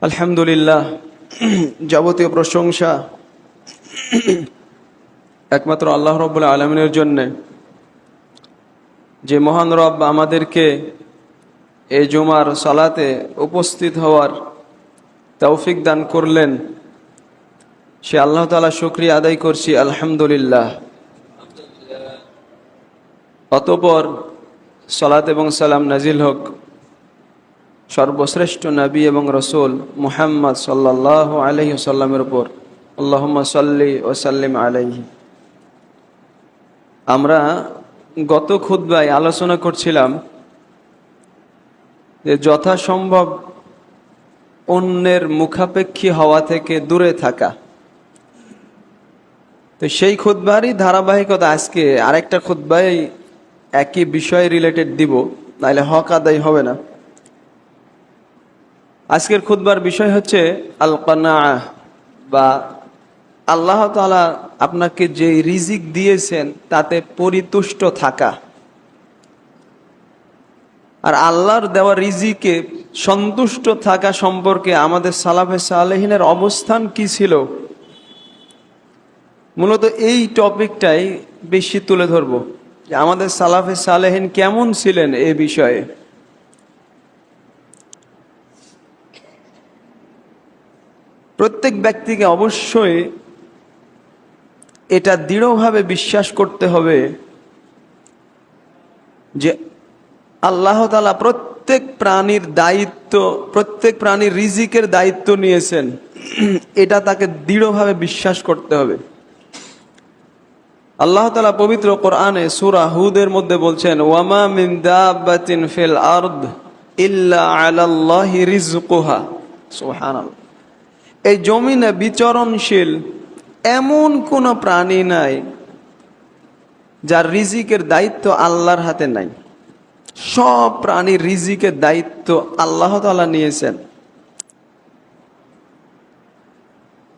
আলহামদুলিল্লাহ, যাবতীয় প্রশংসা একমাত্র আল্লাহ রাব্বুল আলামিনের জন্যে, যে মহান রব আমাদেরকে এই জুমার সালাতে উপস্থিত হওয়ার তৌফিক দান করলেন। সে আল্লাহ তাআলা শুকরিয়া আদায় করছি, আলহামদুলিল্লাহ। অতঃপর সালাত এবং সালাম নাজিল হোক সর্বশ্রেষ্ঠ নবী এবং রসুল মুহাম্মদ সাল্লাল্লাহু আলাইহি ওয়াসাল্লামের উপর। আল্লাহুম্মা সাল্লি ওয়া সাল্লিম আলাইহি। আমরা গত খুতবায় আলোচনা করছিলাম যে যথাসম্ভব অন্যের মুখাপেক্ষী হওয়া থেকে দূরে থাকা। তো সেই খুতবারই ধারাবাহিকতা আজকে আরেকটা খুতবায় একই বিষয় রিলেটেড দিব, নাহলে হক আদায় হবে না। আজকের খুতবার বিষয় হচ্ছে আল কানাআহ, বা আল্লাহ তাআলা আপনাকে যে রিজিক দিয়েছেন তাতে পরিতুষ্ট থাকা। আর আল্লাহর দেওয়া রিজিকে সন্তুষ্ট থাকা সম্পর্কে আমাদের সালাফে সালেহিনের অবস্থান কি ছিল, মূলত এই টপিকটাই বেশি তুলে ধরব, যে আমাদের সালাফে সালেহিন কেমন ছিলেন এ বিষয়ে। প্রত্যেক ব্যক্তিকে অবশ্যই এটা দৃঢ়ভাবে বিশ্বাস করতে হবে যে আল্লাহ তাআলা প্রত্যেক প্রাণীর দায়িত্ব, প্রত্যেক প্রাণীর রিজিকের দায়িত্ব নিয়েছেন। এটা তাকে দৃঢ়ভাবে বিশ্বাস করতে হবে। আল্লাহ তাআলা পবিত্র কোরআনে সূরা হুদের মধ্যে বলছেন, ওয়ামা মিন দাব্বাতিন ফিল আরদ ইল্লা আলাল্লাহি রিজকুহা। সুবহানাল্লাহ। এই জমিনে বিচরণশীল এমন কোন প্রাণী নাই যার রিজিকের দায়িত্ব আল্লাহর হাতে নাই। সব প্রাণীর রিজিকের দায়িত্ব আল্লাহ তাআলা নিয়েছেন।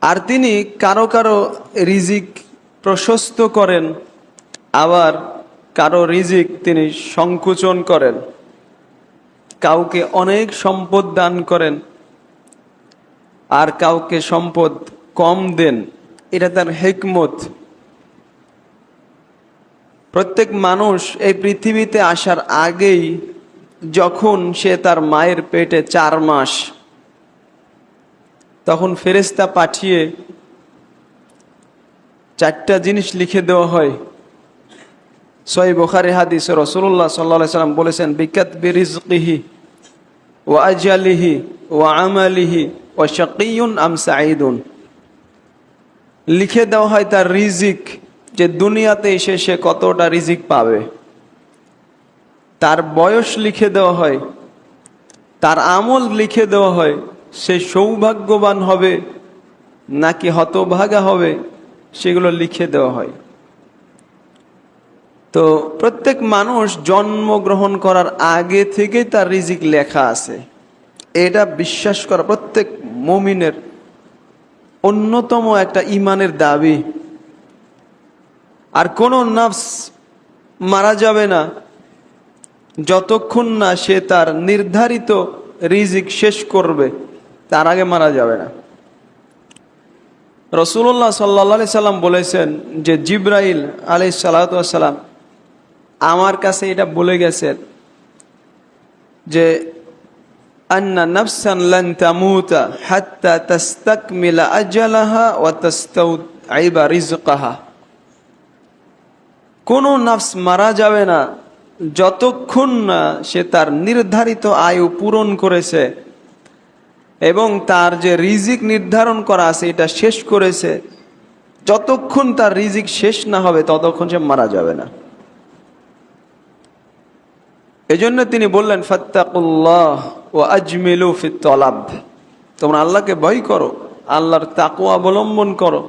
আর তিনি কারো কারো রিজিক প্রশস্ত করেন, আবার কারো রিজিক তিনি সংকুচন করেন। কাউকে অনেক সম্পদ দান করেন, আর কাউকে সম্পদ কম দেন। এটা তার হিকমত। প্রত্যেক মানুষ এই পৃথিবীতে আসার আগেই, যখন সে তার মায়ের পেটে 4 মাস, তখন ফেরেশতা পাঠিয়ে 4টা জিনিস লিখে দেওয়া হয়। সহিহ বুখারী হাদিস, রাসূলুল্লাহ সাল্লাল্লাহু আলাইহি ওয়াসাল্লাম বলেছেন, বিকাতবি রিজকিহি ওয়া আজালিহি ওয়া আমালিহি ওয়া শাকিয়ুন আম সাঈদুন। লিখে দেওয়া হয় তার রিজিক, যে দুনিয়াতে এসে সে কতটা রিজিক পাবে। তার বয়স লিখে দেওয়া হয়, তার আমল লিখে দেওয়া হয়, সে সৌভাগ্যবান হবে নাকি হতভাগা হবে, সেগুলো লিখে দেওয়া হয়। তো প্রত্যেক মানুষ জন্মগ্রহণ করার আগে থেকেই তার রিজিক লেখা আছে। এটা বিশ্বাস করা প্রত্যেক মুমিনের অন্যতম একটা ঈমানের দাবি। আর কোন নফস মারা যাবে না যতক্ষণ না সে তার নির্ধারিত রিজিক শেষ করবে, তার আগে মারা যাবে না। রাসূলুল্লাহ সাল্লাল্লাহু আলাইহি সাল্লাম বলেছেন যে জিবরাইল আলাইহিস সালাতু ওয়াস সালাম আমার কাছে এটা বলে গেছেন যে আন্না নাফসান লান তামুতা হাত্তা তাস্তাকমিলা আজালাহা ওয়া তাস্তাউআইবা রিজকাহা। কোন নফস মারা যাবে না যতক্ষণ না সে তার নির্ধারিত আয়ু পূরণ করেছে এবং তার যে রিজিক নির্ধারণ করা আছে এটা শেষ করেছে। যতক্ষণ তার রিজিক শেষ না হবে ততক্ষণ সে মারা যাবে না। এজন্য তিনি বললেন, ফাত্তাকুল্লাহ ওয়া আজমিলু ফিত তলাব। তোমরা আল্লাহকে ভয় করো, আল্লাহর তাকওয়া অবলম্বন করো,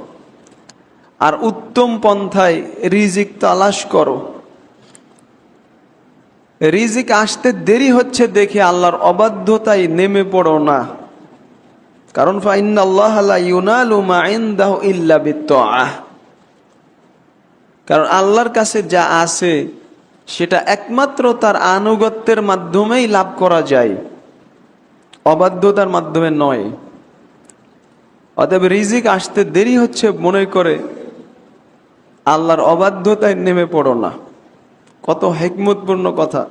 আর উত্তম পন্থায় রিজিক তালাশ করো। রিজিক আসতে দেরি হচ্ছে দেখে আল্লাহর অবাধ্যতায় নেমে পড়ো না, কারণ ফাইন্নাল্লাহা লা ইউনালু মা ইনদাহু ইল্লা বিত্তাআহ। কারণ আল্লাহর কাছে যা আছে সেটা একমাত্র তার আনুগত্যের মাধ্যমেই লাভ করা যায়। অবাধ্যতার মাধ্যমে নয়। অতএব রিজিক আসতে দেরি হচ্ছে মনে করে আল্লাহর অবাধ্যতায় নেমে পড়ো না। কত হিকমতপূর্ণ কথা।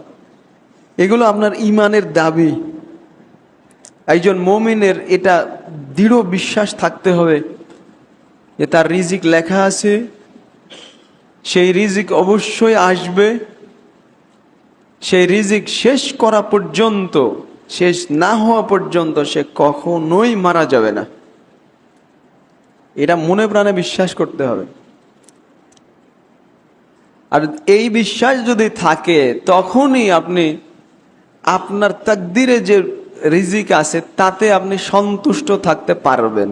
এগুলো আপনার ঈমানের দাবি। একজন মুমিনের এটা দৃঢ় বিশ্বাস থাকতে হবে যে তার রিজিক লেখা আছে, সেই রিজিক অবশ্যই আসবে, সেই রিজিক শেষ করা পর্যন্ত, শেষ না হওয়া পর্যন্ত সে কখনোই মারা যাবে না। এটা মনে প্রাণে বিশ্বাস করতে হবে। আর এই বিশ্বাস যদি থাকে তখনই আপনি আপনার তাকদিরে যে রিজিক আছে তাতে আপনি সন্তুষ্ট থাকতে পারবেন।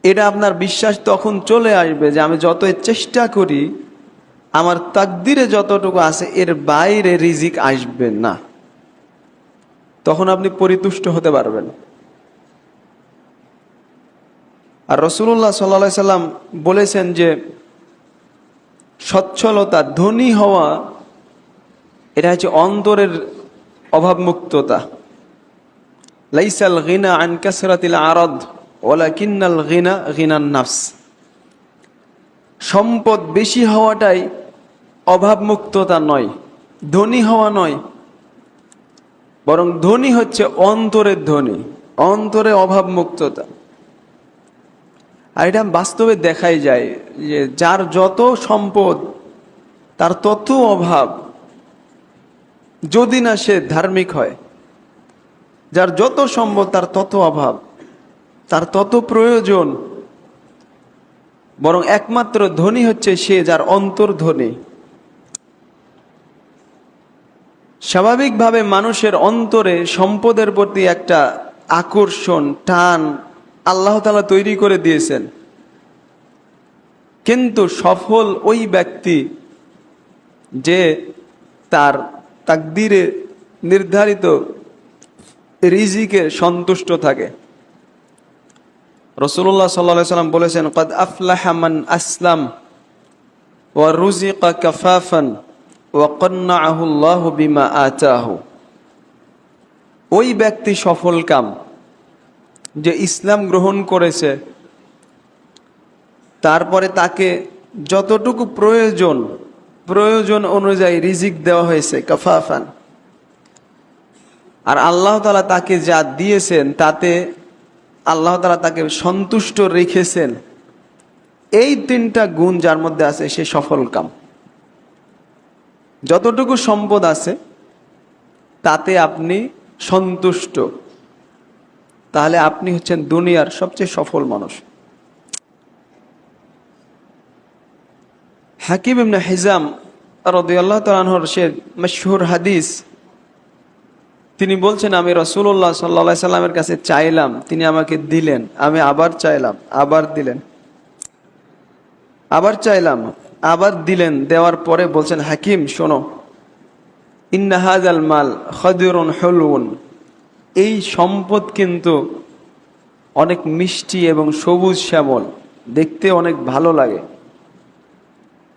এটা আপনার বিশ্বাস তখন চলে আসবে যে আমি যতই চেষ্টা করি আমার তাকদিরে যতটুকু আছে এর বাইরে রিজিক আসবে না, তখন আপনি পরিতুষ্ট হতে পারবেন। আর রাসূলুল্লাহ সাল্লাল্লাহু আলাইহি সাল্লাম বলেছেন যে সচ্ছলতা, ধনী হওয়া, এটা হচ্ছে অন্তরের অভাবমুক্ততা। লাইসাল গিনা আন কাসরাতিল আরাদ ওয়ালাকিন্নাল গিনা গিনান নাফস। সম্পদ বেশি হওয়াটাই অভাবমুক্ততা নয়, ধনী হওয়া নয়, বরং ধনী হচ্ছে অন্তরের ধনী, অন্তরে অভাবমুক্ততা। আর এটা বাস্তবে দেখাই যায় যে যার যত সম্পদ তার তত অভাব, যদি না সে ধার্মিক হয়। যার যত সম্পদ তার তত অভাব, তার তত প্রয়োজন। বরং একমাত্র ধনী হচ্ছে সে যার অন্তর ধনী। স্বাভাবিকভাবে মানুষের অন্তরে সম্পদের প্রতি একটা আকর্ষণ, টান আল্লাহ তাআলা তৈরি করে দিয়েছেন। কিন্তু সফল ওই ব্যক্তি যে তার তাকদীরে নির্ধারিত রিজিকে সন্তুষ্ট থাকে। রাসূলুল্লাহ সাল্লাল্লাহু আলাইহি সাল্লাম বলেছেন, ক্বাদ আফলাহা মান আসলাম ওয়া রুজিকা কাফাফান ওয়া কান্নাআহু আল্লাহু বিমা আতাহু। ওই ব্যক্তি সফলকাম যে ইসলাম গ্রহণ করেছে, তারপরে তাকে যতটুকু প্রয়োজন অনুযায়ী রিজিক দেওয়া হয়েছে, কাফাফান। আর আল্লাহ তাআলা তাকে যা দিয়েছেন তাতে আল্লাহ তাআলা তাকে সন্তুষ্ট রেখেছেন। এই তিনটা গুণ যার মধ্যে আছে সে সফলকাম। যতটুকু সম্পদ আছে তাতে আপনি সন্তুষ্ট, তাহলে আপনি হচ্ছেন দুনিয়ার সবচেয়ে সফল মানুষ। হাকিম ইবনে হিজাম রাদিয়াল্লাহু তাআলা আনহুর সে মশহুর হাদিস, তিনি বলছেন আমি রাসূলুল্লাহ সাল্লাল্লাহু আলাইহি সাল্লামের কাছে চাইলাম, তিনি আমাকে দিলেন। আমি আবার চাইলাম, আবার দিলেন। আবার চাইলাম, আবার দিলেন। দেওয়ার পরে বলছেন, হাকিম শোনো, ইন্না হাযাল মাল খাদিরুন হুলউন। এই সম্পদ কিন্তু অনেক মিষ্টি এবং সবুজ শ্যামল, দেখতে অনেক ভালো লাগে,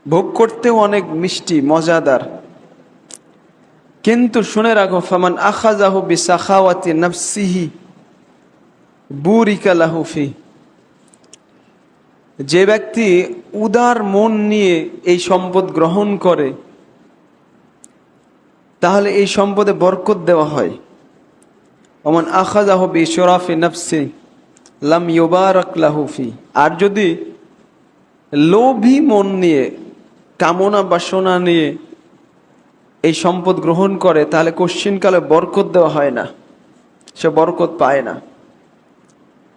ভোগ করতেও অনেক মিষ্টি মজাদার। কিন্তু শুনে রাখো, ফামান আখাযাহু বিসাখাওয়াতি নাফসিহি বুরিকা লাহু ফি। যে ব্যক্তি উদার মন নিয়ে এই সম্পদ গ্রহণ করে তাহলে এই সম্পদে বরকত দেওয়া হয়। ওমান আখাযাহু বিশরাফি নাফসি লাম ইউবারাক লাহু ফি। আর যদি লোভী মন নিয়ে, কামনা বাসনা নিয়ে এই সম্পদ গ্রহণ করে তাহলে কশ্চিনকালে বরকত দেওয়া হয় না, সে বরকত পায় না।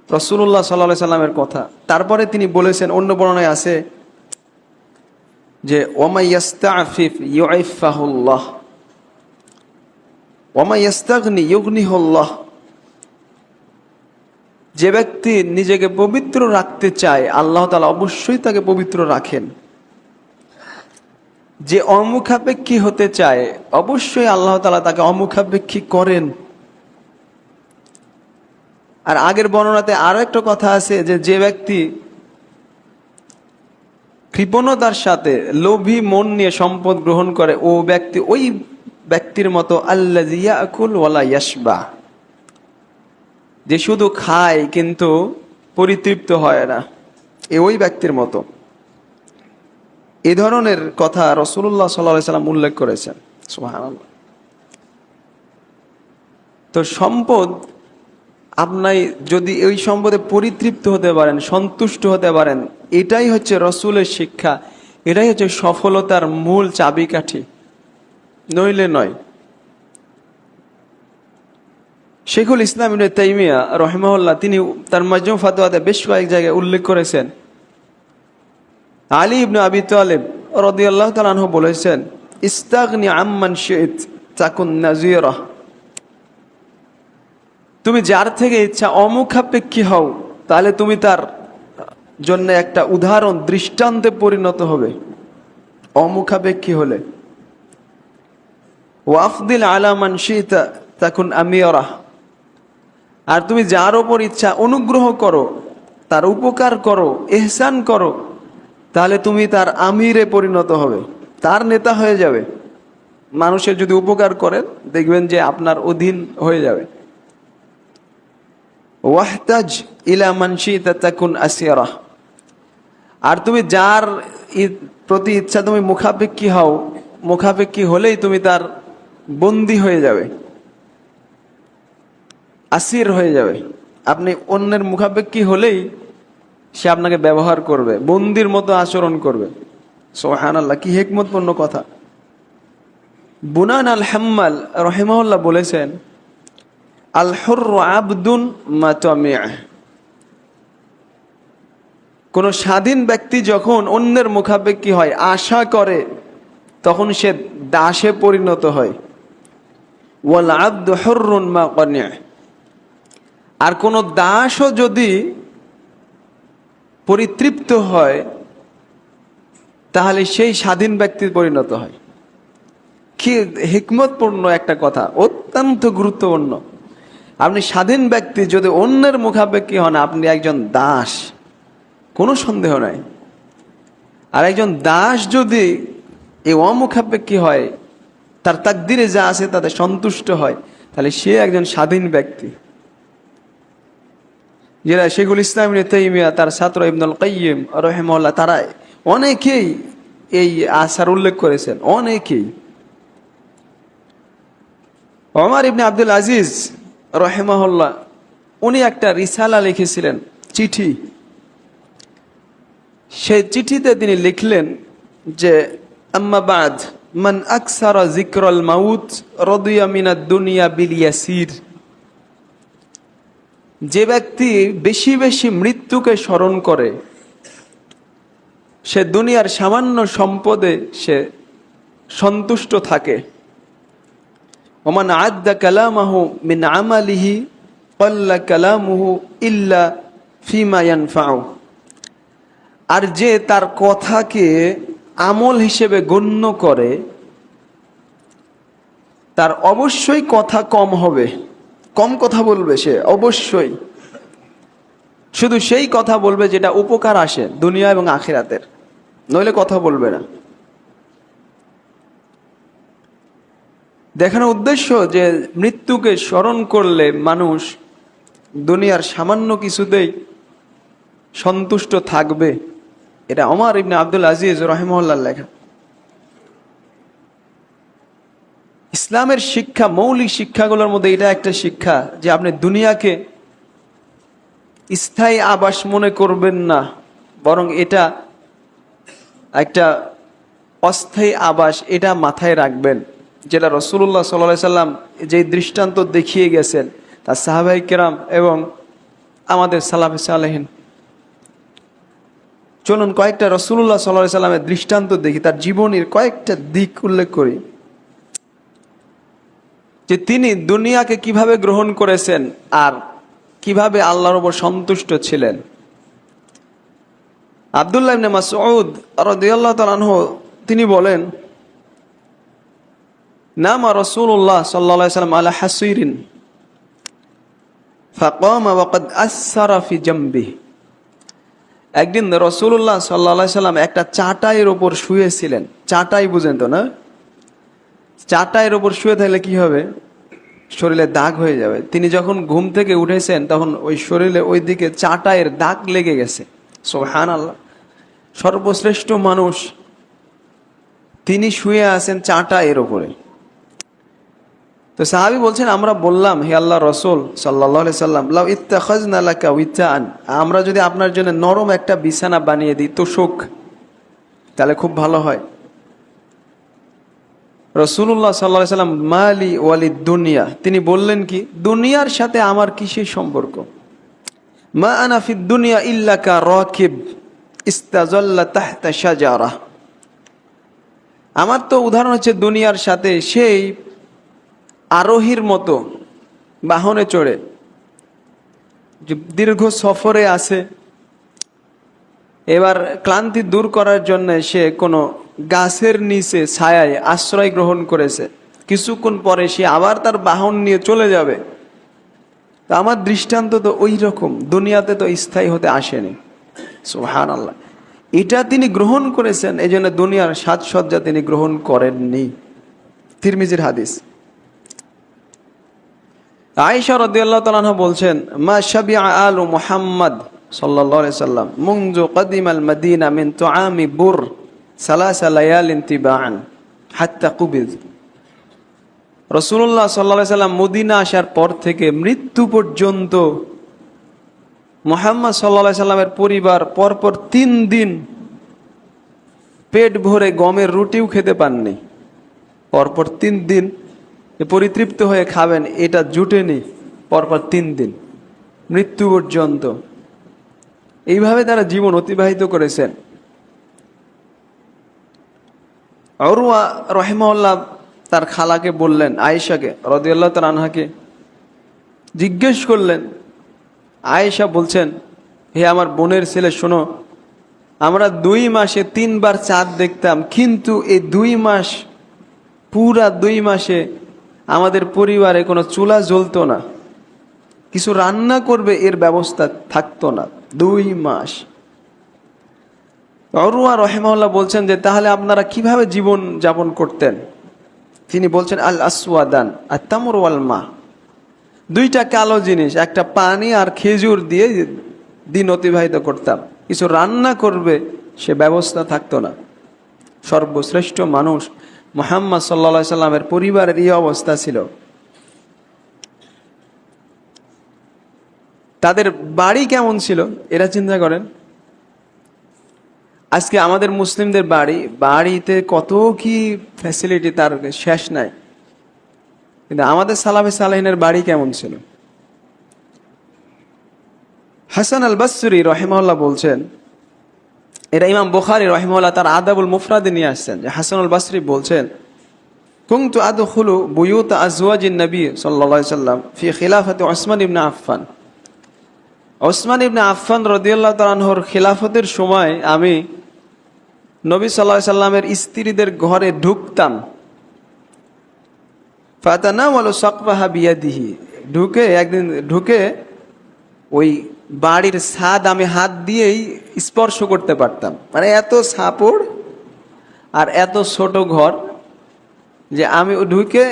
রাসূলুল্লাহ সাল্লাল্লাহু আলাইহি সাল্লামের কথা। তারপরে তিনি বলেছেন, অন্য বর্ণনায় আছে যে ওমা ইয়াস্তাফিফ ইউইফাহুল্লাহ ওমা ইয়াস্তাগনি ইউগনিহুল্লাহ। যে ব্যক্তি নিজেকে পবিত্র রাখতে চায় আল্লাহ তাআলা অবশ্যই তাকে পবিত্র রাখেন। যে অমুখাপেক্ষী হতে চায় অবশ্যই আল্লাহ তাআলা তাকে অমুখাপেক্ষী করেন। আর আগের বর্ণনাতে আরো একটা কথা আছে যে যে ব্যক্তি কৃপণতার সাথে লোভী মন নিয়ে সম্পদ গ্রহণ করে ও ব্যক্তি ওই ব্যক্তির মতো আল্লাযী ইয়াকুল ওয়ালা ইয়াশবা, যে শুধু খায় কিন্তু পরিতৃপ্ত হয় না, ওই ব্যক্তির মতো। এই ধরনের কথা রাসূলুল্লাহ সাল্লাল্লাহু আলাইহি সাল্লাম উল্লেখ করেছেন। সুবহানাল্লাহ। তো সম্পদ, আপনি যদি ওই সম্পদে পরিতৃপ্ত হতে পারেন, সন্তুষ্ট হতে পারেন, এটাই হচ্ছে রাসূলের শিক্ষা, এটাই হচ্ছে সফলতার মূল চাবিকাঠি, নইলে নয়। শেখুল ইসলাম ইবনে তাইমিয়া রাহিমাহুল্লাহ তিনি তার মাজমু ফাতওয়াতে বেশ কয়েক জায়গায় উল্লেখ করেছেন, আলী ইবনে আবি তালিব রাদিয়াল্লাহু তাআলা আনহু বলেছেন, ইস্তাগনি আম্মান শি'ত তাকুন নাযীরা, তুমি যার থেকে ইচ্ছা অমুখাপেক্ষী হও, তাহলে তুমি তার জন্য একটা উদাহরণ, দৃষ্টান্তে পরিণত হবে অমুখাপেক্ষী হলে। ওয়াফদিল আলা মান শি'তা তাকুন আমিরা, আর তুমি যার ওপর ইচ্ছা অনুগ্রহ করো, তার উপকার করো, ইহসান করো, তাহলে তুমি তার আমিরে পরিণত হবে, তার নেতা হয়ে যাবে। মানুষের যদি উপকার করেন দেখবেন যে আপনার অধীন হয়ে যাবে। ওয়াহতাজ ইলা মান শি'তা তাকুন আসিরা, আর তুমি যার প্রতি ইচ্ছা তুমি মুখাপেক্ষী হও, মুখাপেক্ষী হলেই তুমি তার বন্দী হয়ে যাবে, আসির হয়ে যাবে। আপনি অন্যের মুখাপেক্ষী হলেই সে আপনাকে ব্যবহার করবে, বন্দির মতো আচরণ করবে। সুবহানাল্লাহ, কি হিকমতপূর্ণ কথা। বুনান আল হাম্মাল রাহিমাহুল্লাহ বলেছেন, আল হুররু আবদুন মাতামি', কোন স্বাধীন ব্যক্তি যখন অন্যের মুখাপেক্ষী হয়, আশা করে, তখন সে দাসে পরিণত হয়। ওয়াল আবদু হুররুন মা কানি', আর কোন দাসও যদি পরিতৃপ্ত হয় তাহলে সেই স্বাধীন ব্যক্তির পরিণত হয়। কি হিকমতপূর্ণ একটা কথা, অত্যন্ত গুরুত্বপূর্ণ। আপনি স্বাধীন ব্যক্তি যদি অন্যের মুখাপেক্ষী হন, আপনি একজন দাস, কোনো সন্দেহ নাই। আর একজন দাস যদি এই অমুখাপেক্ষী হয়, তার তাকদিরে যা আছে তাতে সন্তুষ্ট হয়, তাহলে সে একজন স্বাধীন ব্যক্তি। যারা শেখুল ইসলাম ইবনে তাইমিয়া, তার ছাত্র ইবনুল কাইয়্যিম রাহিমাহুল্লাহ, তারা অনেকেই এই আসার উল্লেখ করেছেন, অনেকেই। ওমর ইবনে আব্দুল আজিজ রাহিমাহুল্লাহ উনি একটা রিসালা লিখেছিলেন, চিঠি। সেই চিঠিতে তিনি লিখলেন যে, আম্মা বাদ মান আকসারা যিকরাল মাউত রাদিয়া মিনাদ দুনিয়া বিল ইয়াসির, যে ব্যক্তি বেশি বেশি মৃত্যুকে স্মরণ করে সে দুনিয়ার সামান্য সম্পদে সে সন্তুষ্ট থাকে। ওমান আদ্দা কালামাহু মিন আমালিহি ক্বাল্লা কালামুহু ইল্লা ফিমা ইয়ানফাউ, আর যে তার কথাকে আমল হিসেবে গণ্য করে তার অবশ্যই কথা কম হবে, কম কথা বলবে সে, অবশ্যই শুধু সেই কথা বলবে যেটা উপকার আসে দুনিয়া এবং আখিরাতের, নইলে কথা বলবে না। দেখানোর উদ্দেশ্য যে মৃত্যুকে স্মরণ করলে মানুষ দুনিয়ার সামান্য কিছুতেই সন্তুষ্ট থাকবে। এটা ওমর ইবনে আব্দুল আজিজ রাহিমাহুল্লাহ লেখা। ইসলামের শিক্ষা, মৌলিক শিক্ষাগুলোর মধ্যে এটা একটা শিক্ষা যে আপনি দুনিয়াকে স্থায়ী আবাস মনে করবেন না, বরং এটা একটা অস্থায়ী আবাস, এটা মাথায় রাখবেন। যেটা রাসূলুল্লাহ সাল্লাল্লাহু আলাইহি সাল্লাম যে দৃষ্টান্ত দেখিয়ে গেছেন, তার সাহাবায়ে কেরাম এবং আমাদের সালাফে সালেহিন। চলুন কয়েকটা রাসূলুল্লাহ সাল্লাল্লাহু আলাইহি সাল্লামের দৃষ্টান্ত দেখি, তার জীবনের কয়েকটা দিক উল্লেখ করি যে তিনি দুনিয়াকে কিভাবে গ্রহণ করেছেন আর কিভাবে আল্লাহর উপর সন্তুষ্ট ছিলেন। আব্দুল্লাহ ইবনে মাসউদ রাদিয়াল্লাহু তাআলা আনহু তিনি বলেন, নামা রাসূলুল্লাহ সাল্লাল্লাহু আলাইহি ওয়াসাল্লাম আলা হাসিরিন ফাকামা ওয়া ক্বাদ আসসারা ফি জামবিহি। একদিন রাসূলুল্লাহ সাল্লাল্লাহু আলাইহি ওয়াসাল্লাম একটা চাটাইয়ের উপর শুয়েছিলেন। চাটাই বুঝেন তো না? চাটাইয়ের ওপর শুয়ে থাকলে কি হবে? শরীরে দাগ হয়ে যাবে। তিনি যখন ঘুম থেকে উঠেছেন তখন ওই শরীরে ওই দিকে চাটাইয়ের দাগ লেগে গেছে। সুবহানাল্লাহ। সর্বশ্রেষ্ঠ মানুষ তিনি শুয়ে আছেন চাটাইয়ের ওপরে। তো সাহাবী বলছেন, আমরা বললাম, হে আল্লাহ রসুল সাল্লাল্লাহু আলাইহি সাল্লাম, লাউ ইত্তাখাযনা লাকা উইতাআন, আমরা যদি আপনার জন্য নরম একটা বিছানা বানিয়ে দিই, তোশক, তাহলে খুব ভালো হয়। রাসূলুল্লাহ সাল্লাল্লাহু আলাইহি সাল্লাম, মালি ওয়ালিদ দুনিয়া, তিনি বললেন কি, দুনিয়ার সাথে আমার কিসের সম্পর্ক? মা আনা ফিদ দুনিয়া ইল্লা কা রাকিব ইস্তাযাল্লা তাহতা শাজারা, আমার তো উদাহরণ হচ্ছে দুনিয়ার সাথে সেই আরোহীর মতো, বাহনে চড়ে যে দীর্ঘ সফরে আছে, এবার ক্লান্তি দূর করার জন্য সে কোনো গাছের নিচে ছায়ায় আশ্রয় গ্রহণ করেছে, কিছুক্ষণ পরে সে আবার তার বাহন নিয়ে চলে যাবে। তো আমার দৃষ্টান্ত তো ওই রকম, দুনিয়াতে তো স্থায়ী হতে আসেনি। সুবহানাল্লাহ। এটা তিনি গ্রহণ করেছেন, এই জন্য দুনিয়ার সাজসজ্জা তিনি গ্রহণ করেননি। তিরমিজির হাদিস। আয়েশা রাদিয়াল্লাহু তাআলা আনহা বলছেন, মা শাবিআ আলু মুহাম্মদ সাল্লাল্লাহু আলাইহি সাল্লাম মুনযু কাদিমাল মাদিনা মিন তুআমি বুর সালাসা লায়ালিন তিবাআন হাত্তা কুবিজ। রাসূলুল্লাহ সাল্লাল্লাহু আলাইহি সাল্লাম মদিনা আসার পর থেকে মৃত্যু পর্যন্ত মুহাম্মদ সাল্লাল্লাহু আলাইহি সাল্লামের পরিবার পরপর 3 দিন পেট ভরে গমের রুটিও খেতে পাননি। পরপর 3 দিন পরিতৃপ্ত হয়ে খাবেন, এটা জুটেনি। পরপর 3 দিন মৃত্যু পর্যন্ত এইভাবে তারা জীবন অতিবাহিত করেছেন। উরওয়া রাহিমাহুল্লাহ তার খালাকে বললেন, আয়েশাকে রাদিয়াল্লাহু তাআলা আনহাকে জিজ্ঞেস করলেন। আয়েশা বলছেন, হে আমার বোনের ছেলে, শোনো, আমরা 2 মাসে 3 বার চাঁদ দেখতাম, কিন্তু এই 2 মাস, পুরা 2 মাসে আমাদের পরিবারে কোনো চুলা জ্বলতো না, কিছু রান্না করবে এর ব্যবস্থা থাকতো না 2 মাস। উরওয়া রাহিমাহুল্লাহ বলছেন যে তাহলে আপনারা কিভাবে জীবন যাপন করতেন? তিনি বলছেন, আল আসওয়াদান আত-তামর ওয়াল মা, 2টা কালো জিনিস, একটা পানি আর খেজুর দিয়ে দিন অতিবাহিত করতাম, কিছু রান্না করবে সে ব্যবস্থা থাকতো না। সর্বশ্রেষ্ঠ মানুষ মুহাম্মদ সাল্লাল্লাহু আলাইহি সাল্লামের পরিবারের এই অবস্থা ছিল। তাদের বাড়ি কেমন ছিল এরা চিন্তা করেন। আজকে আমাদের মুসলিমদের বাড়িতে কত কি ফ্যাসিলিটি, তার শেষ নাই। কিন্তু আমাদের সালাফে সালেহিনের বাড়ি কেমন ছিল? হাসান আল বসরি রাহিমাহুল্লাহ বলছেন, এটা ইমাম বুখারী রাহিমাহুল্লাহ তার আদাবুল মুফরাদে নিয়ে আসছেন, যে হাসান আল বসরি বলছেন, কুনতু আদখুলু বুয়ুত আজওয়াজিন নবী সাল্লাল্লাহু আলাইহি সাল্লাম ফি খিলাফাতি উসমান ইবনে আফফান। উসমান ইবনে আফফান রাদিয়াল্লাহু তাআলা আনহুর খিলাফতের সময় আমি নবী সাল্লাল্লাহু আলাইহি সাল্লামের স্ত্রীদের ঘরে ঢুকতাম। ফাতানাওয়ালু সাকফাহা বিয়াদিহি, একদিন ঢুকে ওই বাড়ির ছাদ আমি হাত দিয়েই স্পর্শ করতে পারতাম। মানে এত সাপড় আর এত ছোট ঘর যে আমি ঢুকে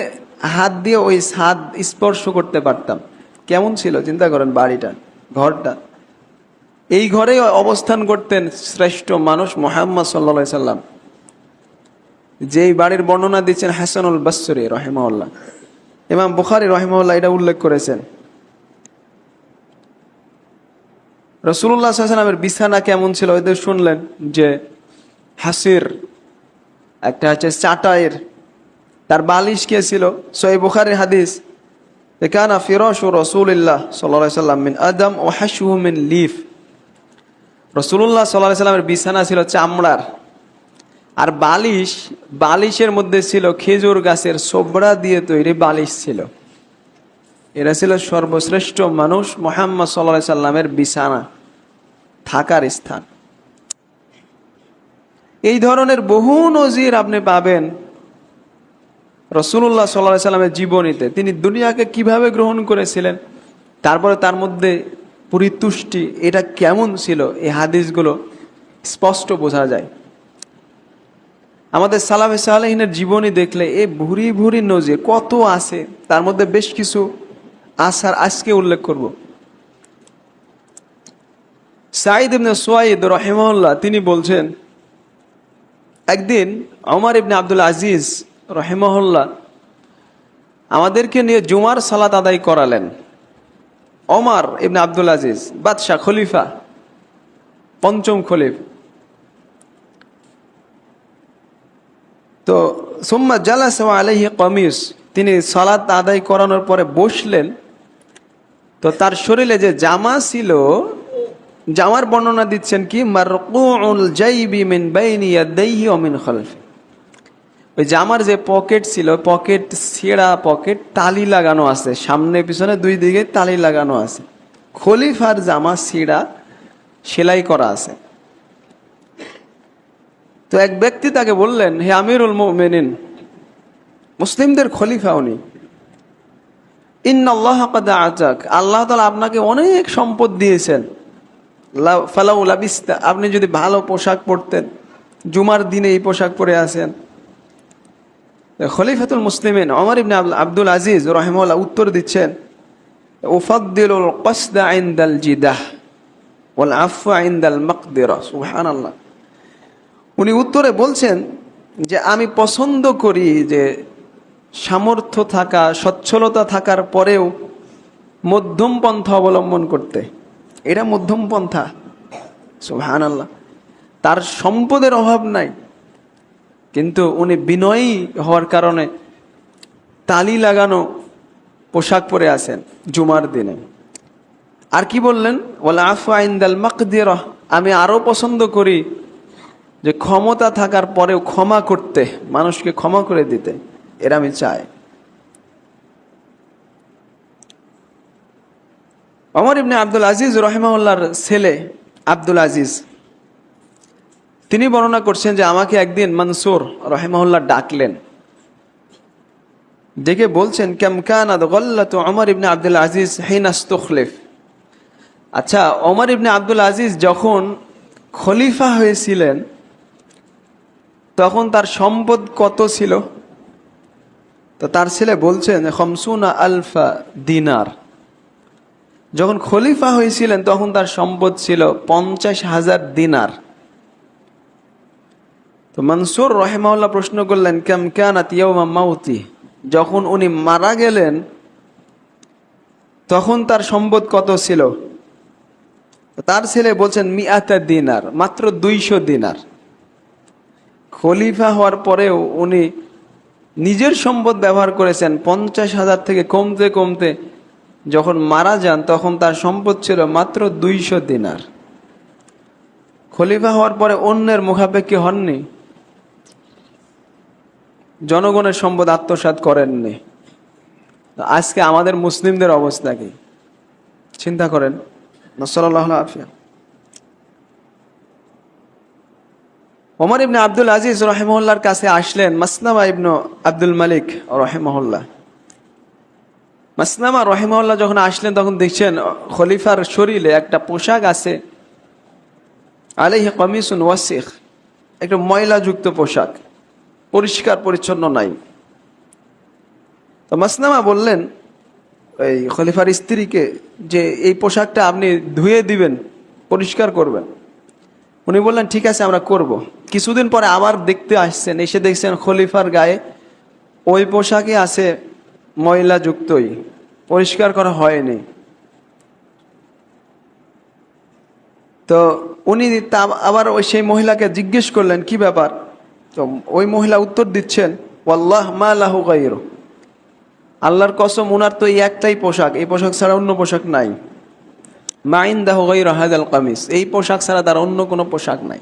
হাত দিয়ে ওই ছাদ স্পর্শ করতে পারতাম। কেমন ছিল চিন্তা করেন বাড়িটা, ঘরটা। এই ঘরে অবস্থান করতেন শ্রেষ্ঠ মানুষ মুহাম্মদ সাল্লাল্লাহু আলাইহি সাল্লাম। যেই বাড়ির বর্ণনা দিচ্ছেন হাসানুল বসরি রাহিমাহুল্লাহ, ইমাম বুখারী রাহিমাহুল্লাহ এটা উল্লেখ করেছেন। রাসূলুল্লাহ সাল্লাল্লাহু আলাইহি সাল্লামের বিছানা কেমন ছিল ওদের শুনলেন, যে হাসির, একটা হচ্ছে চাটাইয়ের। তার বালিশ কে ছিল? সহিহ বুখারীর হাদিস, কানা ফিরাশু রাসূলিল্লাহ সাল্লাল্লাহু আলাইহি সাল্লাম মিন আদম ওয়া হাশুহু মিন লিফ। রাসূলুল্লাহ সাল্লাল্লাহু আলাইহি সাল্লামের বিছানা ছিল চামড়ার, আর বালিশের মধ্যে ছিল খেজুর গাছের সোবড়া দিয়ে তৈরি বালিশ ছিল। এরা ছিল সর্বশ্রেষ্ঠ মানুষ মুহাম্মদ সাল্লাল্লাহু আলাইহি সাল্লামের বিছানা, থাকার স্থান। এই ধরনের বহু নজির আপনি পাবেন রাসূলুল্লাহ সাল্লাল্লাহু আলাইহি সাল্লামের জীবনীতে। তিনি দুনিয়াকে কিভাবে গ্রহণ করেছিলেন, তারপরে তার মধ্যে পরিতুষ্টি এটা কেমন ছিল, এই হাদিসগুলো স্পষ্ট বোঝা যায়। আমাদের সালাফে সালেহিনের জীবনী দেখলে এ ভুরি ভুরি নজির কত আছে, তার মধ্যে বেশ কিছু আসার আজকে উল্লেখ করব। সাঈদ ইবনে সুয়াইদ রাহিমাহুল্লাহ তিনি বলছেন, একদিন ওমর ইবনে আব্দুল আজিজ রাহিমাহুল্লাহ আমাদেরকে নিয়ে জুমার সালাত আদায় করালেন। ওমর ইবনে আব্দুল আজিজ বাদশাহ, খলিফা, পঞ্চম খলিফা। তো সুম্মা জালাসা আলাইহি কমিস, তিনি সালাত আদায় করানোর পরে বসলেন। তো তার শরীরে যে জামা ছিল, জামার বর্ণনা দিচ্ছেন কি, মারকুউল জাইবি মিন বাইনি ইয়াদাইহি ওয়া মিন খালফি। ওই জামার যে পকেট ছিল, পকেট ছেঁড়া পকেট, তালি লাগানো আছে, সামনে পিছনে দুই দিকে তালি লাগানো আছে। খলিফার জামা ছেঁড়া, সেলাই করা আছে। তো এক ব্যক্তি তাকে বললেন, হে আমিরুল মুমিনিন, মুসলিমদের খলিফা উনি, ইন্নাল্লাহ ক্বাদ আতাক, আল্লাহ তাআলা আপনাকে অনেক সম্পদ দিয়েছেন, ফালাউ লাবিস্তা, আপনি যদি ভালো পোশাক পরতেন, জুমার দিনে এই পোশাক পরে আছেন। খলিফাতুল মুসলিমিন ওমর ইবনে আব্দুল আজিজ রাহিমাহুল্লাহ উত্তর দিচ্ছেন, উফাদ্দিলুল কসদা ইনদাল জিদাহ ওয়াল আফওয়া ইনদাল মাকদিরা। সুবহানাল্লাহ। উনি উত্তরে বলছেন যে আমি পছন্দ করি যে সামর্থ্য থাকা, সচ্ছলতা থাকার পরেও মধ্যম পন্থা অবলম্বন করতে। এটা মধ্যম পন্থা। সুবহানাল্লাহ। তার সম্পদের অভাব নাই, কিন্তু উনি বিনয়ী হওয়ার কারণে তালি লাগানো পোশাক পরে আছেন জুমার দিনে। আর কি বললেন, ওয়াল আফওয়া ইনদাল মাকদিরা, আমি আরো পছন্দ করি যে ক্ষমতা থাকার পরেও ক্ষমা করতে, মানুষকে ক্ষমা করে দিতে, এরা আমি চাই। ওমর ইবনে আব্দুল আজিজ রাহিমাহুল্লাহর ছেলে আব্দুল আজিজ তিনি বর্ণনা করছেন যে আমাকে একদিন মনসুর রাহিমাহুল্লাহ ডাকলেন, ডেকে বলছেন, কাম কানাত গাল্লাতু ওমর ইবনে আব্দুল আজিজ হিনা ইস্তুখলিফ। আচ্ছা, ওমর ইবনে আব্দুল আজিজ যখন খলিফা হয়েছিলেন তখন তার সম্পদ কত ছিল? তো তার ছেলে বলছেন খামসুনা আলফা দিনার। যখন খলিফা হয়েছিলেন তখন তার সম্পদ ছিল 50,000 দিনার। তো মনসুর রাহিমাহুল্লাহ প্রশ্ন করলেন, কাম কানাত ইয়াওমা মাউতি, যখন উনি মারা গেলেন তখন তার সম্পদ কত ছিল? তার ছেলে বলছেন মিআতা দিনার, মাত্র 200 দিনার। খলিফা হওয়ার পরেও উনি নিজের সম্পদ ব্যবহার করেছেন 50,000 থেকে কমতে কমতে যখন মারা যান তখন তার সম্পদ ছিল মাত্র 200 দিনার। খলিফা হওয়ার পরে অন্যের মুখাপেক্ষী হননি, জনগণের সম্পদ আত্মসাৎ করেননি। আজকে আমাদের মুসলিমদের অবস্থা কি চিন্তা করেন। নাসাল্লাহু আলাইহি। ওমর ইবনে আব্দুল আজিজ রাহিমাহুল্লাহর কাছে আসলেন মাসলামা ইবনে আব্দুল মালিক রাহিমাহুল্লাহ। মাসলামা রাহিমাহুল্লাহ যখন আসলেন তখন দেখছেন খলিফার শরীরে একটা পোশাক আছে, আলাইহি কামিসুন ওয়াসিখ, একটা ময়লাযুক্ত পোশাক, পরিষ্কার পরিচ্ছন্ন নাই। তো মাসলামা বললেন এই খলিফার স্ত্রীকে যে এই পোশাকটা আপনি ধুয়ে দিবেন, পরিষ্কার করবেন। উনি বললেন ঠিক আছে, আমরা করব। কিছুদিন পরে আবার দেখতে আসছেন, এসে দেখছেন খলিফার গায়ে ওই পোশাকই আছে, ময়লাযুক্তই, পরিষ্কার করা হয়নি। তো উনি আবার ওই সেই মহিলাকে জিজ্ঞেস করলেন কি ব্যাপার। তো ওই মহিলা উত্তর দিচ্ছেন, ওয়াল্লাহ মা লাহু গায়রু, আল্লাহর কসম উনার তো এই একটাই পোশাক, এই পোশাক ছাড়া অন্য পোশাক নাই। মা ইনদাহু গায়রু হাদাল কামিস, এই পোশাক ছাড়া তার অন্য কোনো পোশাক নাই।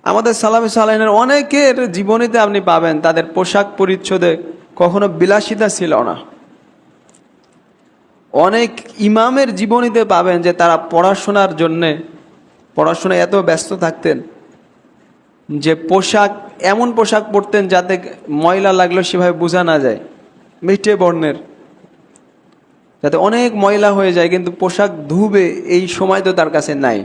আমাদের সালাফে সালেহিনের অনেকের জীবনীতে আপনি পাবেন তাদের পোশাক পরিচ্ছদে কখনো বিলাসিতা ছিল না। অনেক ইমামের জীবনীতে পাবেন যে তারা পড়াশোনার জন্যে, পড়াশোনায় এত ব্যস্ত থাকতেন যে পোশাক, এমন পোশাক পরতেন যাতে ময়লা লাগলো সেভাবে বোঝা না যায়, মিটে বর্ণের, যাতে অনেক ময়লা হয়ে যায় কিন্তু পোশাক ধুবে এই সময় তো তার কাছে নাই।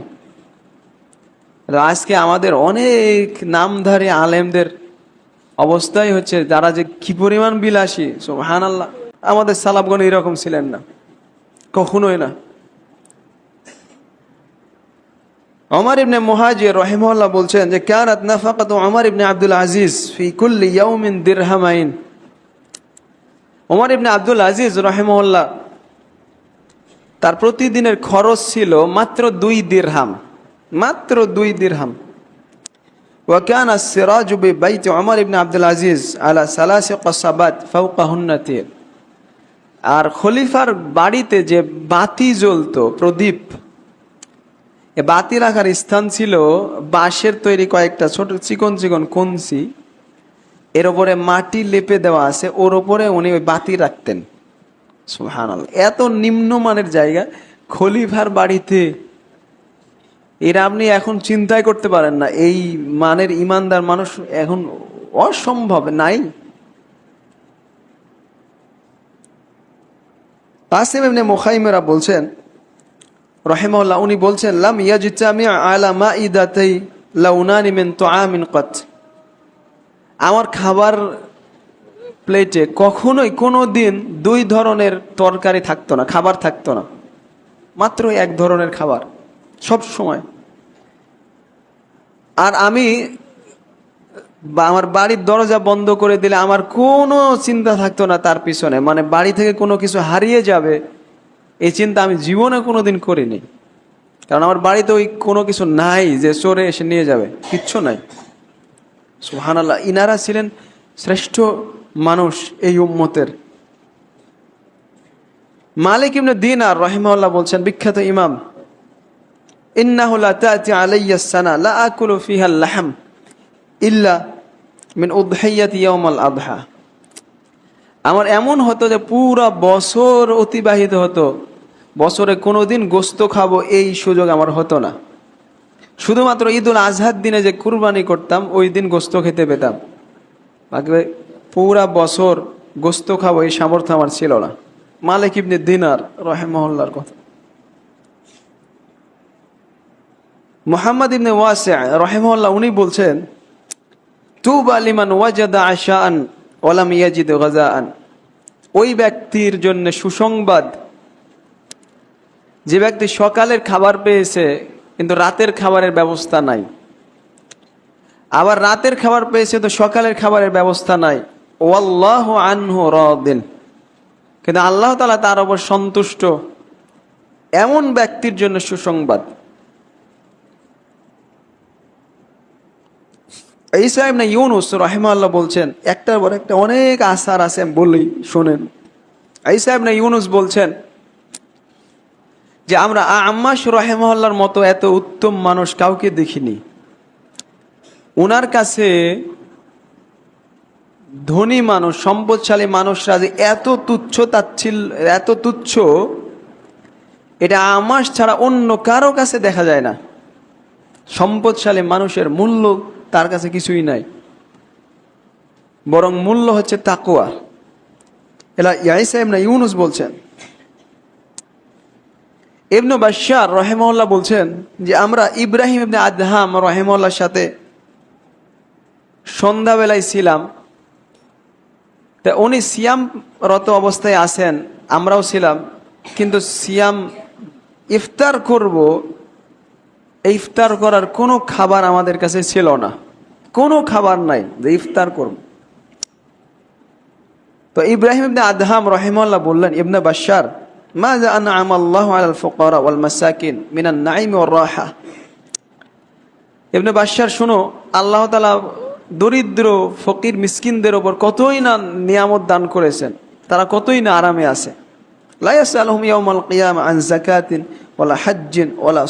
আজকে আমাদের অনেক নামধারী আলেমদের অবস্থাই হচ্ছে যারা যে কি পরিমাণ বিলাসী, সুবহানাল্লাহ। আমাদের সালাফগণ এরকম ছিলেন না, কখনোই না। ওমর ইবনে মুহাজির রাহিমাহুল্লাহ বলছেন যে কানাত নাফাকাতু ওমর ইবনে আব্দুল আজিজ ফি কুল্লি ইয়াউমিন দিরহামাইন। ওমর ইবনে আব্দুল আজিজ রাহিমাহুল্লাহ তার প্রতিদিনের খরচ ছিল মাত্র 2 দিরহাম, মাত্র 2 দিরহাম। ওয়া কানা আস-সিরাজু বিবাইতি ওমর ইবনে আব্দুল আজিজ আলা সালাসি কাসাবাত ফাওকাহুন্না তির। আর খলিফার বাড়িতে যে বাতি জ্বলতো, প্রদীপ, এ বাতি রাখার স্থান ছিল বাঁশের তৈরি কয়েকটা ছোট চিকন চিকন কঞ্চি, এর ওপরে মাটি লেপে দেওয়া আছে, ওর ওপরে উনি ওই বাতি রাখতেন। সুবহানাল্লাহ, এত নিম্নমানের জায়গা খলিফার বাড়িতে। এরা আপনি এখন চিন্তাই করতে পারেন না, এই মানের ইমানদার মানুষ এখন অসম্ভব নাই। কাসিম ইবনে মুখাইমিরা বলছেন রাহিমাহুল্লাহ, উনি বলছেন লাম ইয়াজতামি আলা মাইদাতাই লাউনানি মিন তুআমিন কাত। আমার খাবার প্লেটে কখনোই কোনো দিন 2 ধরনের তরকারি থাকতো না, খাবার থাকতো না, মাত্র 1 ধরনের খাবার সব সময়। আর আমি আমার বাড়ির দরজা বন্ধ করে দিলে আমার কোনো চিন্তা থাকতো না তার পিছনে, মানে বাড়ি থেকে কোনো কিছু হারিয়ে যাবে এই চিন্তা আমি জীবনে কোনোদিন করিনি। কারণ আমার বাড়িতে ওই কোনো কিছু নাই যে চোরে এসে নিয়ে যাবে, কিচ্ছু নাই। সুবহানাল্লাহ, ইনারা ছিলেন শ্রেষ্ঠ মানুষ এই উম্মতের। মালিক ইবনে দিনার রাহিমাহুল্লাহ বলছেন, বিখ্যাত ইমাম, ইন্নাহু লা তাতি আলাইয়া সানা লা আকুলু ফিহা লাহম ইল্লা মিন উদহিয়াতি ইয়াউমাল আদহা। আমার এমন হতো যে পুরা বছর অতিবাহিত হতো, বছরে কোনোদিন গোস্ত খাবো এই সুযোগ আমার হতো না। শুধুমাত্র ঈদুল আজহার দিনে যে কুরবানি করতাম ওই দিন গোস্ত খেতে পেতাম, বাকি পুরা বছর গোস্ত খাবো এই সামর্থ্য আমার ছিল না। মালিক ইবনে দিনার রাহিমাহুল্লাহর কথা। মুহাম্মদ ইবনে ওয়াসি' রাহিমাহুল্লাহ উনি বলছেন, তুবা লিমান ওয়াজাদা আশাআন ওয়া লাম ইয়াজিদ গাযাআন। ওই ব্যক্তির জন্য সুসংবাদ যে ব্যক্তি সকালের খাবার পেয়েছে কিন্তু রাতের খাবারের ব্যবস্থা নাই, আবার রাতের খাবার পেয়েছে তো সকালের খাবারের ব্যবস্থা নাই। ওয়াল্লাহু আনহু রাদিন, কিন্তু আল্লাহ তাআলা তার উপর সন্তুষ্ট, এমন ব্যক্তির জন্য সুসংবাদ। ঈসা ইবনে ইউনুস রাহিমাহুল্লাহ বলছেন, একটার পর একটা অনেক আসার আছে, বলি শোনেন। ঈসা ইবনে ইউনুস বলছেন যে আমরা আম্মাশ রাহিমাহুল্লাহর মতো এত উত্তম মানুষ কাউকে দেখিনি। ওনার কাছে ধনী মানুষ, সম্পদশালী মানুষরা যে এত তুচ্ছ তাচ্ছিল্য, এত তুচ্ছ, এটা আম্মাশ ছাড়া অন্য কারো কাছে দেখা যায় না। সম্পদশালী মানুষের মূল্য তার কাছে কিছুই নাই, বরং মূল্য হচ্ছে তাকওয়া। এলা ঈসা ইবনে ইউনুস বলছেন। ইবনে বাশশার রাহিমাহুল্লাহ বলছেন যে আমরা ইব্রাহিম ইবনে আদহাম রাহিমাহুল্লাহর সাথে সন্ধ্যাবেলায় ছিলাম, তা উনি সিয়ামরত অবস্থায় আছেন, আমরাও ছিলাম, কিন্তু সিয়াম ইফতার করব, এই ইফতার করার কোনো খাবার আমাদের কাছে ছিল না, কোনো খাবার নাই যে ইফতার করব। তো ইব্রাহিম ইবনে আদহাম রাহিমাহুল্লাহ বললেন, ইবনে বাশশার, মাযা আনআমা আল্লাহু আলাল ফুকারা ওয়াল মাসাকিন মিনান নাঈম ওয়ার রাহা। ইবনে বাশশার শুনো, আল্লাহ তাআলা দরিদ্র ফকির মিসকিনদের উপর কতই না নিয়ামত দান করেছেন, তারা কতই না আরামে আছে। লা ইয়াসআলুহুম ইয়াওমাল কিয়ামা আন যাকাতিন ওয়ালা হজ্জিন ওয়ালা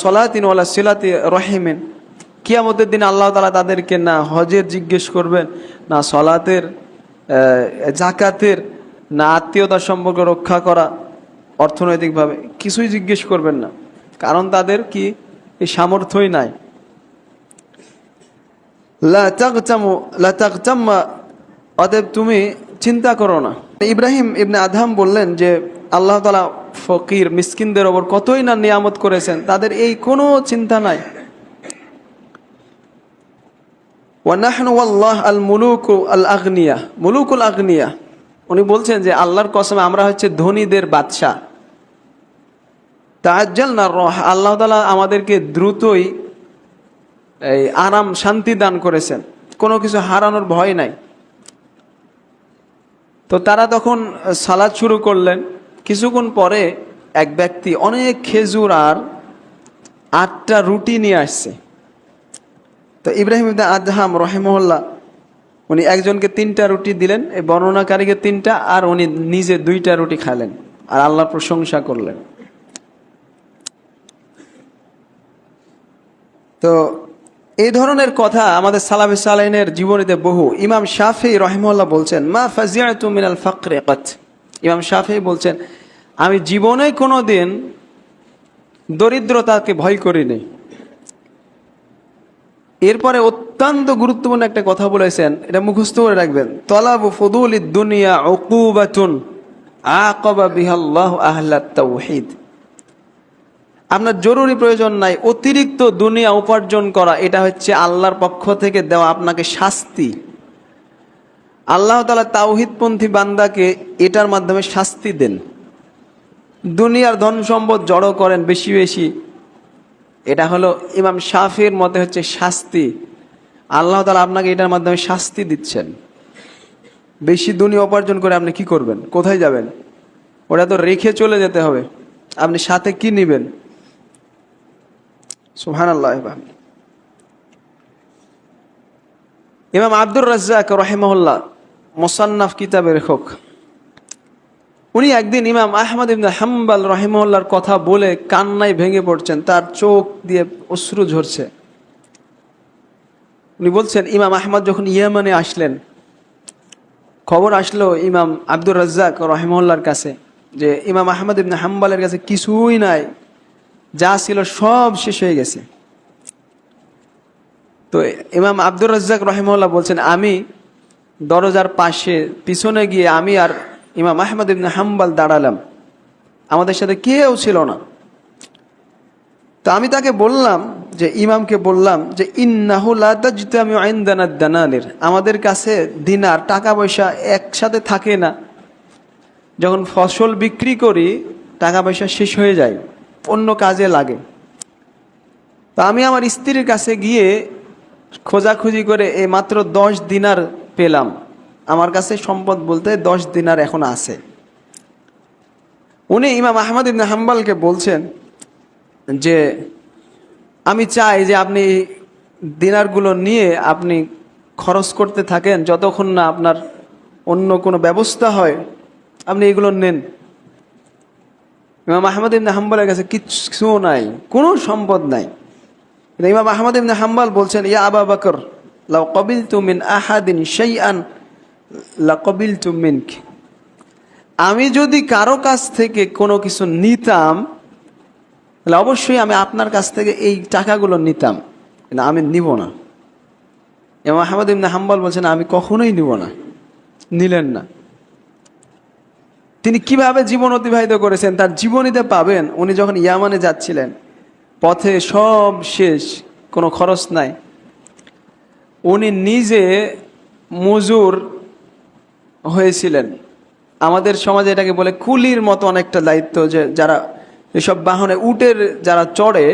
সলাতিন ওয়ালা সিলাতি রহিমিন। কিয়ামতের দিন আল্লাহ তাআলা তাদেরকে না হজের জিজ্ঞেস করবেন, না সলাতের, জাকাতের, না আত্মীয়তার সম্পর্ক রক্ষা করা অর্থনৈতিকভাবে, কিছুই জিজ্ঞেস করবেন না, কারণ তাদের কি এই সামর্থ্যই নাই। লা তাগতাম্মা, অতএব তুমি চিন্তা করো না। ইব্রাহিম ইবনে আদহাম বললেন যে আল্লাহ তাআলা ফকির মিসকিনদের ওপর কতই না নিয়ামত করেছেন, তাদের এই কোনো চিন্তা নাই। ওয়ানাহনু ওয়াল্লাহ আল মুলুকু আল আগনিয়া, মুলুকুল আগনিয়া। উনি বলছেন যে আল্লাহর কসমে আমরা হচ্ছে ধনীদের বাদশা। তাআজ্জালনা রাহ, আল্লাহ তাআলা আমাদেরকে দ্রুতই এই আরাম শান্তি দান করেছেন, কোনো কিছু হারানোর ভয় নাই। তো তারা তখন সালাত শুরু করলেন। কিছুক্ষণ পরে এক ব্যক্তি অনেক খেজুর আর 8টা রুটি নিয়ে আসছে। তো ইব্রাহিম ইবনে আদহাম রাহিমাহুল্লাহ উনি একজনকে 3টা রুটি দিলেন, এই বর্ণনাকারীকে 3টা, আর উনি নিজে 2টা রুটি খালেন আর আল্লাহর প্রশংসা করলেন। তো এই ধরনের কথা আমাদের সালাফে সালেহিনের জীবনীতে বহু। ইমাম শাফিঈ রাহিমাহুল্লাহ বলছেন, মা ফাজিআতু মিনাল ফাকরি কাত। ইমাম শাফিঈ বলছেন, আমি জীবনে কোনোদিন দরিদ্রতাকে ভয় করিনি। এরপরে অত্যন্ত গুরুত্বপূর্ণ একটা কথা বলেছেন, এটা মুখস্থ করে রাখবেন, তলাবু ফুদুলিদ দুনিয়া উকুবাতুন আকাবা বিহাল্লাহু আহলাত তাওহীদ। আপনার জরুরি প্রয়োজন নাই, অতিরিক্ত দুনিয়া উপার্জন করা এটা হচ্ছে আল্লাহর পক্ষ থেকে দেওয়া আপনাকে শাস্তি। আল্লাহ তাআলা তাওহীদপন্থী বান্দাকে এটার মাধ্যমে শাস্তি দেন। দুনিয়ার ধন সম্পদ জড়ো করেন বেশি বেশি, এটা হলো ইমাম শাফিঈর মতে হচ্ছে শাস্তি। আল্লাহ তাআলা আপনাকে এটার মাধ্যমে শাস্তি দিচ্ছেন। বেশি দুনিয়া উপার্জন করে আপনি কি করবেন, কোথায় যাবেন? ওটা তো রেখে চলে যেতে হবে, আপনি সাথে কি নেবেন? সুবহানাল্লাহ। ইমাম আব্দুর রাজ্জাক রাহিমাহুল্লাহ মুসান্নাফ কিতাবের লেখক, উনি একদিন ইমাম আহমদ ইবনে হাম্বল রাহিমাহুল্লাহর কথা বলে কান্নায় ভেঙে পড়ছেন, তার চোখ দিয়ে অশ্রু ঝরছে। উনি বলছেন, ইমাম আহমদ যখন ইয়েমেনে আসলেন, খবর আসলো ইমাম আব্দুর রাজ্জাক রাহিমাহুল্লাহর কাছে যে ইমাম আহমদ ইবনে হাম্বলের কাছে কিছুই নাই, যা ছিল সব শেষ হয়ে গেছে। তো ইমাম আব্দুর রাজ্জাক রাহিমাহুল্লাহ বলছেন, আমি দরজার পাশে পিছনে গিয়ে আমি আর ইমাম আহমদ ইবনে হাম্বল দাঁড়ালাম, আমাদের সাথে কেউ ছিল না। তো আমি তাকে বললাম, যে ইমামকে বললাম যে ইন্নাহু লা তাজতামিউ ইনদানা দানানির, আমাদের কাছে দিনার টাকা পয়সা একসাথে থাকে না। যখন ফসল বিক্রি করি টাকা পয়সা শেষ হয়ে যায়, অন্য কাজে লাগে। তো আমি আমার স্ত্রীর কাছে গিয়ে খোঁজাখুঁজি করে এই মাত্র 10 দিনার পেলাম। আমার কাছে সম্পদ বলতে 10 দিনার এখন আছে। উনি ইমাম আহমদ ইবনে হাম্বলকে বলছেন যে আমি চাই যে আপনি দিনারগুলো নিয়ে আপনি খরচ করতে থাকেন, যতক্ষণ না আপনার অন্য কোনো ব্যবস্থা হয় আপনি এগুলো নেন। ইমাম আহমদ ইবনে হাম্বলের কাছে কিচ্ছু নাই, কোনো সম্পদ নাই। ইমাম আহমদ ইবনে হাম্বল বলছেন, ইয়া আবা বকর লাউ ক্বাবিলতু মিন আহাদিন শাইআন লা ক্বাবিলতু মিনক, আমি যদি কারো কাছ থেকে কোনো কিছু নিতাম তাহলে অবশ্যই আমি আপনার কাছ থেকে এই টাকাগুলো নিতাম, কিন্তু আমি নিব না। ইমাম আহমদ ইবনে হাম্বল বলছেন, আমি কখনোই নিব না। নিলেন না। তিনি কিভাবে জীবন অতিবাহিত করেছেন তার জীবনীতে পাবেন। উনি যখন ইয়ামানে যাচ্ছিলেন, পথে সব শেষ, কোনো খরচ নাই। উনি নিজে মজুর হয়েছিলেন। আমাদের সমাজে এটাকে বলে কুলির মতো অনেকটা দায়িত্ব, যে যারা এসব বাহনে উটের যারা চড়ে,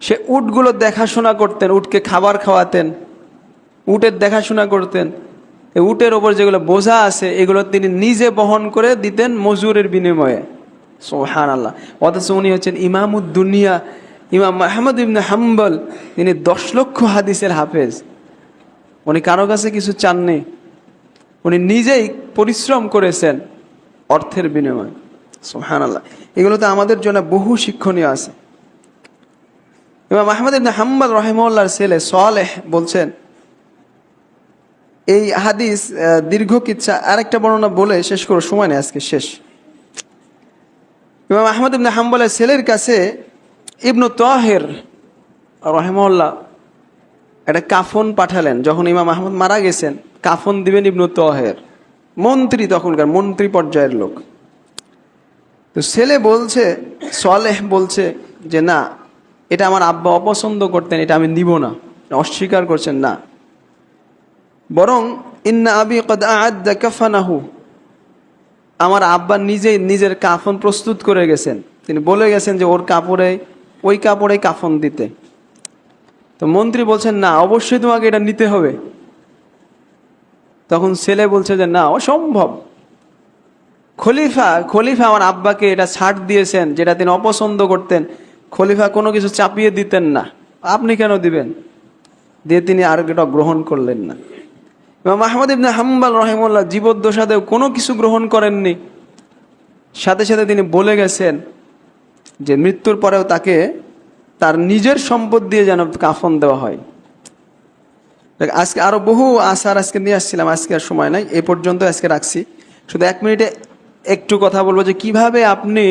সে উটগুলো দেখাশোনা করতেন, উটকে খাবার খাওয়াতেন, উটের দেখাশোনা করতেন। এই উটের ওপর যেগুলো বোঝা আছে এগুলো তিনি নিজে বহন করে দিতেন মজুরের বিনিময়ে। সুবহানাল্লাহ। অথচ উনি হচ্ছেন ইমামুদ দুনিয়া, ইমাম আহমদ ইবনে হাম্বল। তিনি 10 লক্ষ হাদিসের হাফেজ। উনি কারো কাছে কিছু চাননি, উনি নিজেই পরিশ্রম করেছেন অর্থের বিনিময়ে। সুবহানাল্লাহ। এগুলোতে আমাদের জন্য বহু শিক্ষণীয় আছে। ইমাম আহমদ ইবনে হাম্বল রাহিমাহুল্লাহর ছেলে সালেহ বলছেন, এই হাদিস দীর্ঘ কিচ্ছা, আরেকটা বর্ণনা বলে শেষ করো, সময় নেই আজকে, শেষ। ইমাম আহমদ ইবনে হাম্বলের ছেলের কাছে ইবনু তাহের রাহিমাহুল্লাহ একটা কাফন পাঠালেন। যখন ইমাম আহমদ মারা গেছেন, কাফন দিবেন ইবনু তাহের, মন্ত্রী, তখনকার মন্ত্রী পর্যায়ের লোক। তো ছেলে বলছে, সালেহ বলছে যে না, এটা আমার আব্বা অপছন্দ করতেন, এটা আমি নিব না। অস্বীকার করছেন না, বরং ইন্না আবি কদ আ'আদ্দা কাফানাহু, আমার আব্বা নিজেই নিজের কাফন প্রস্তুত করে গেছেন। তিনি বলে গেছেন যে ওর কাপড়ে, ওই কাপড়ে কাফন দিতে। তো মন্ত্রী বলছেন না, অবশ্যই তোমাকে এটা নিতে হবে। তখন ছেলে বলছে যে না, অসম্ভব। খলিফা আমার আব্বাকে এটা ছাড় দিয়েছেন, যেটা তিনি অপছন্দ করতেন। খলিফা কোনো কিছু চাপিয়ে দিতেন না, আপনি কেন দিবেন? দিয়ে তিনি আর এটা গ্রহণ করলেন না। ইমাম আহমদ ইবনে হাম্বল রাহিমাহুল্লাহ জীবদ্দশাতেও কোনো কিছু গ্রহণ করেননি। সাথে সাথে তিনি বলে গেছেন যে মৃত্যুর পরেও তাকে তার নিজের সম্পদ দিয়ে যেন কাফন দেওয়া হয়। আজকে আরো বহু আসার আজকে নিয়ে আসছিলাম, আজকে আর সময় নাই, এ পর্যন্ত আজকে রাখছি। শুধু 1 মিনিটে একটু কথা বলবো যে কিভাবে আপনি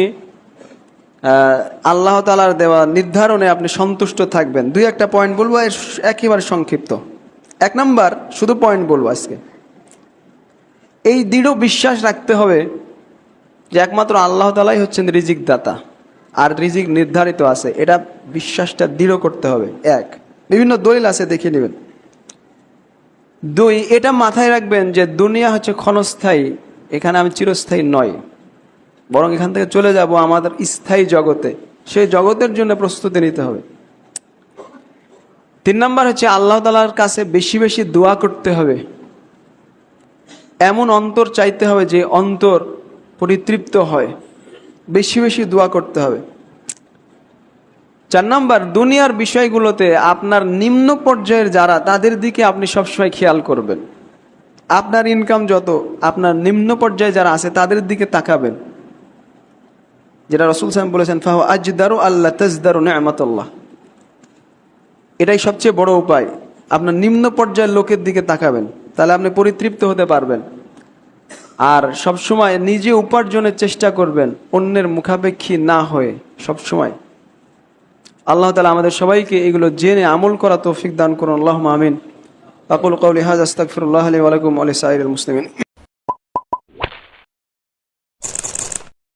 আল্লাহ তাআলার দেওয়া নির্ধারণে আপনি সন্তুষ্ট থাকবেন। 2-1টা পয়েন্ট বলবো, একেবারে সংক্ষিপ্ত। 1 নাম্বার, শুধু পয়েন্ট বলবো আজকে। এই দৃঢ় বিশ্বাস রাখতে হবে যে একমাত্র আল্লাহ তাআলাই হচ্ছেন রিজিক দাতা, আর রিজিক নির্ধারিত আছে। এটা বিশ্বাসটা দৃঢ় করতে হবে। 1, বিভিন্ন দলিল আছে, দেখিয়ে নেবেন। 2, এটা মাথায় রাখবেন যে দুনিয়া হচ্ছে ক্ষণস্থায়ী, এখানে আমি চিরস্থায়ী নয়, বরং এখান থেকে চলে যাব আমাদের স্থায়ী জগতে। সেই জগতের জন্য প্রস্তুতি নিতে হবে। 3 নাম্বার হচ্ছে আল্লাহ তাআলার কাছে বেশি বেশি দোয়া করতে হবে। এমন অন্তর চাইতে হবে যে অন্তর পরিতৃপ্ত হয়, বেশি বেশি দোয়া করতে হবে। 4 নাম্বার, দুনিয়ার বিষয়গুলোতে আপনার নিম্ন পর্যায়ের যারা, তাদের দিকে আপনি সবসময় খেয়াল করবেন। আপনার ইনকাম যত, আপনার নিম্ন পর্যায়ে যারা আছে তাদের দিকে তাকাবেন। যেটা রাসূল সাল্লাল্লাহু আলাইহি ওয়াসাল্লাম বলেছেন, ফাহু আজদারু আল্লা তাজদারু নি'মাতাল্লাহ। এটাই সবচেয়ে বড় উপায়, আপনার নিম্ন পর্যায়ের লোকের দিকে তাকাবেন, তাহলে আপনি পরিতৃপ্ত হতে পারবেন। আর সবসময় নিজে উপার্জনের চেষ্টা করবেন, অন্যের মুখাপেক্ষী না হয়ে সবসময়। আল্লাহ তাআলা আমাদের সবাইকে এগুলো জেনে আমল করা তৌফিক দান করুন। আল্লাহুম্মা আমিন। আকুলু কওলি হাযা আস্তাগফিরুল্লাহ লি ওয়া লাকুম ওয়া লিসাইরিল মুসলিমিন।